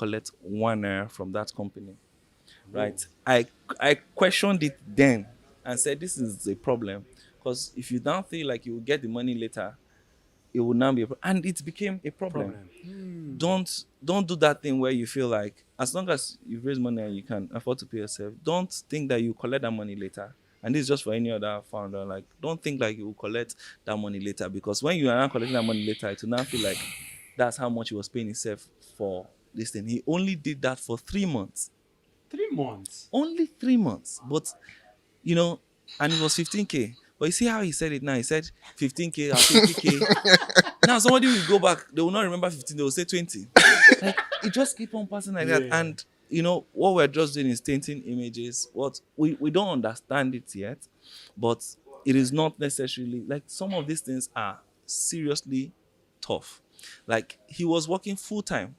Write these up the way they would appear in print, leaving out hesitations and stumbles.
collect 1 naira from that company, right? I questioned it then and said this is a problem, because if you don't feel like you will get the money later, it will now be and it became a problem. Problem. Don't do that thing where you feel like as long as you raise money and you can afford to pay yourself, don't think that you collect that money later. And this is just for any other founder. Like, don't think like you will collect that money later, because when you are not collecting that money later, it will now feel like that's how much he was paying himself for this thing. He only did that for 3 months. 3 months. Only 3 months. But you know, and it was 15K. But you see how he said it now? He said 15K or 50K. Now somebody will go back, they will not remember 15, they will say 20. Like, it just keep on passing like that. Yeah. And what we're just doing is tainting images. What we don't understand it yet, but it is not necessarily like some of these things are seriously tough. Like, he was working full time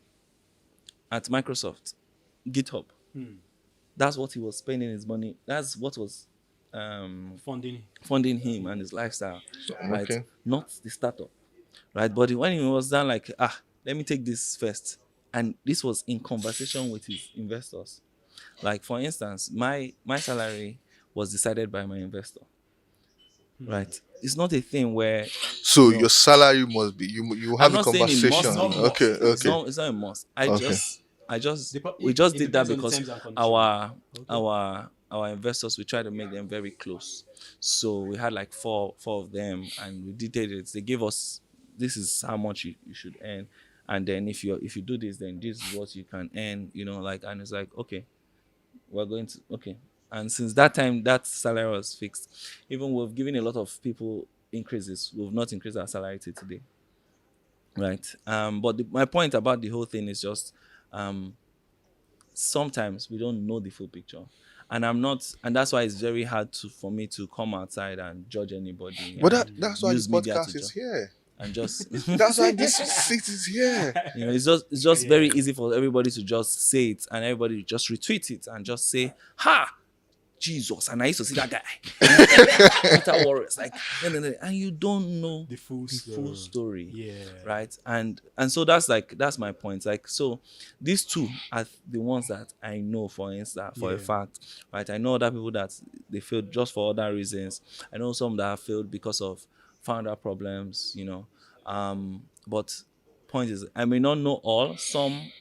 at Microsoft, GitHub. That's what he was spending his money. That's what was Funding. funding him and his lifestyle, right? Okay. Not the startup, right? But when he was done, like, let me take this first. And this was in conversation with his investors. Like, for instance, my salary was decided by my investor, right? It's not a thing where So you know, your salary must be you I'm have a not saying it conversation. must It's not be. must. Okay, It's okay, not. It's not a must. okay. We just It did that depends on the because terms and conditions. our Okay. our investors, we try to make them very close. So we had like four of them, and we did it. They gave us, this is how much you should earn, and then if you do this, then this is what you can earn. Like, and it's like, okay, we're going to, okay. And since that time, that salary was fixed. Even we've given a lot of people increases. We've not increased our salary till today, right? But my point about the whole thing is just, um, sometimes we don't know the full picture, and I'm not, and that's why it's very hard for me to come outside and judge anybody But and that's why the use media to podcast is judge here. and just That's why this seat is here. it's just very easy for everybody to just say it, and everybody just retweet it and just say, ha, Jesus, and I used to see that guy. Twitter warriors, like, no, no, no, and you don't know The full the full story, Yeah. right? And so that's my point. Like, so these two are the ones that I know, for instance, for a Yeah. fact, right? I know other people that they failed just for other reasons. I know some that have failed because of founder problems, but point is, I may not know all. Some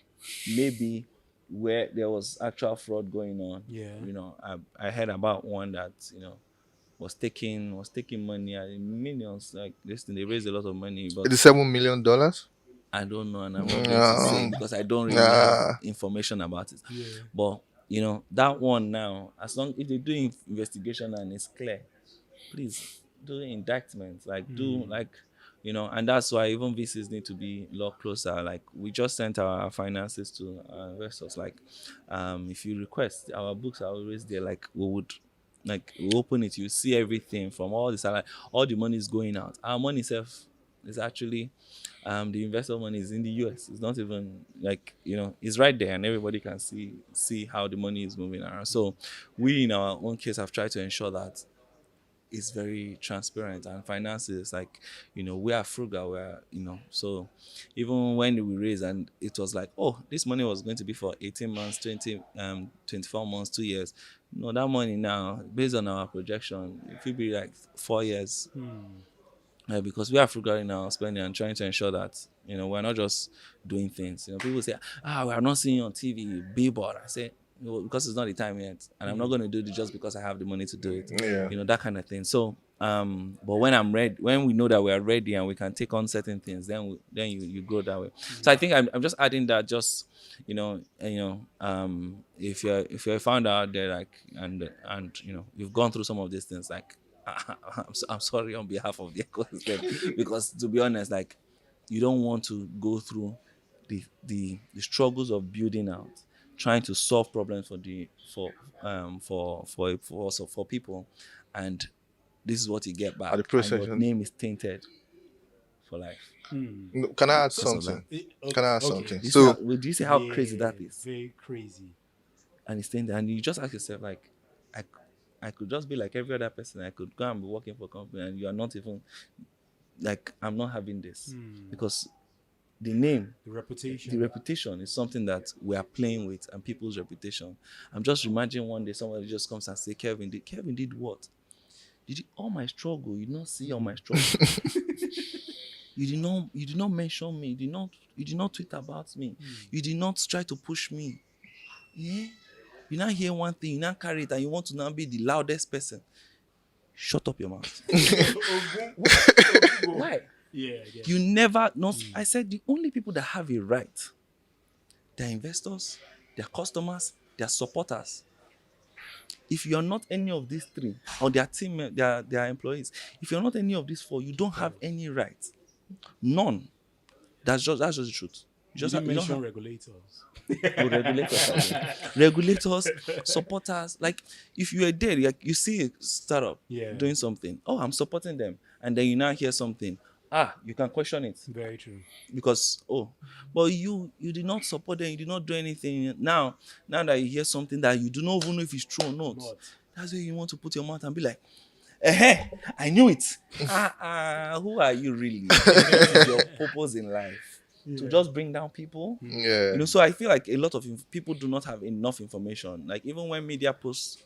maybe where there was actual fraud going on. Yeah. I heard about one that was taking money in millions, like this thing. They raised a lot of money, but $87 million. I don't know, and I'm not going to say because I don't really have Yeah. information about it. Yeah. But that one now, as long if they do investigation and it's clear, please do indictments, like do like and that's why even VCs need to be a lot closer. Like, we just sent our finances to our investors. Like, if you request, our books are always there. Like, we open it, you see everything from all the salary, all the money is going out. Our money itself is actually, the investor money is in the US. It's not even like, it's right there, and everybody can see how the money is moving around. So we, in our own case, have tried to ensure that it's very transparent, and finances, like, we are frugal, so even when we raise and it was like, oh, this money was going to be for 18 months, 24 months, 2 years. No, that money now, based on our projection, it will be like 4 years. Because we are frugal in our spending and trying to ensure that we're not just doing things. People say, we are not seeing you on TV, billboard. I say, because it's not the time yet, and I'm not going to do it just because I have the money to do it. Yeah. That kind of thing. So, but when I'm ready, when we know that we are ready and we can take on certain things, then you grow that way. So I think I'm just adding that, just if you're a founder out there, like, and you've gone through some of these things, like, I'm sorry on behalf of the ecosystem, because to be honest, like, you don't want to go through the struggles of building out, trying to solve problems for people, and this is what you get back, At the and your process. name is tainted for life No, can I add because of that. something? Okay. Can I add Okay. something? Do So you see how crazy that is? Very crazy. And it's tainted, and you just ask yourself, like, I, I could just be like every other person. I could go and be working for a company, and you are not even, like, I'm not having this, because the name, The reputation. the reputation is something that we are playing with, and people's reputation. I'm just imagining one day somebody just comes and say, Kevin did what? Did you, all my struggle? You did not see all my struggle. You did not mention me. You did not tweet about me. You did not try to push me. Yeah? You now hear one thing, you now carry it, and you want to now be the loudest person. Shut up your mouth. Why? Yeah. You never not. I said the only people that have a right, they're investors, they're customers, they're supporters. If you're not any of these three, or their team, their employees, if you're not any of these four, you don't have any right. None. That's just the truth. You didn't mention regulators. Regulators, supporters. Like if you are there, like you see a startup doing something, oh, I'm supporting them, and then you now hear something, you can question it. Very true. Because but you did not support them, you did not do anything. Now that you hear something that you do not even know if it's true or not, that's where you want to put your mouth and be like, I knew it. Who are you really? What is your purpose in life? To just bring down people? Yeah. So I feel like a lot of people do not have enough information. Like even when media push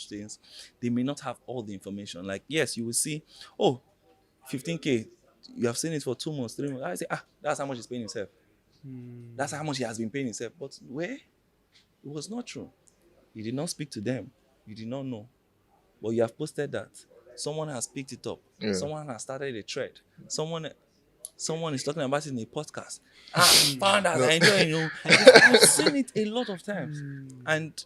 things, they may not have all the information. Like yes, you will see, 15K, you have seen it for 2 months, 3 months. I say, that's how much he's paying himself. That's how much he has been paying himself. But where? It was not true. You did not speak to them. You did not know. But you have posted that. Someone has picked it up. Yeah. Someone has started a thread. Someone is talking about it in a podcast. Found out. I know. I've seen it a lot of times. And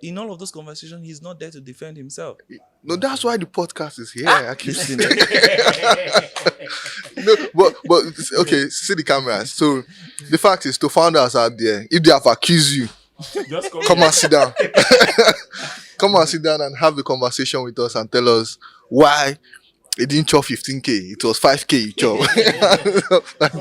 in all of those conversations, he's not there to defend himself. No, that's why the podcast is here. I keep Listen. No, but okay, see the cameras. So the fact is, to founders out there, if they have accused you, Just come and sit down. Come and sit down and have a conversation with us and tell us why it didn't chop 15K. It was 5K you chop. Like that.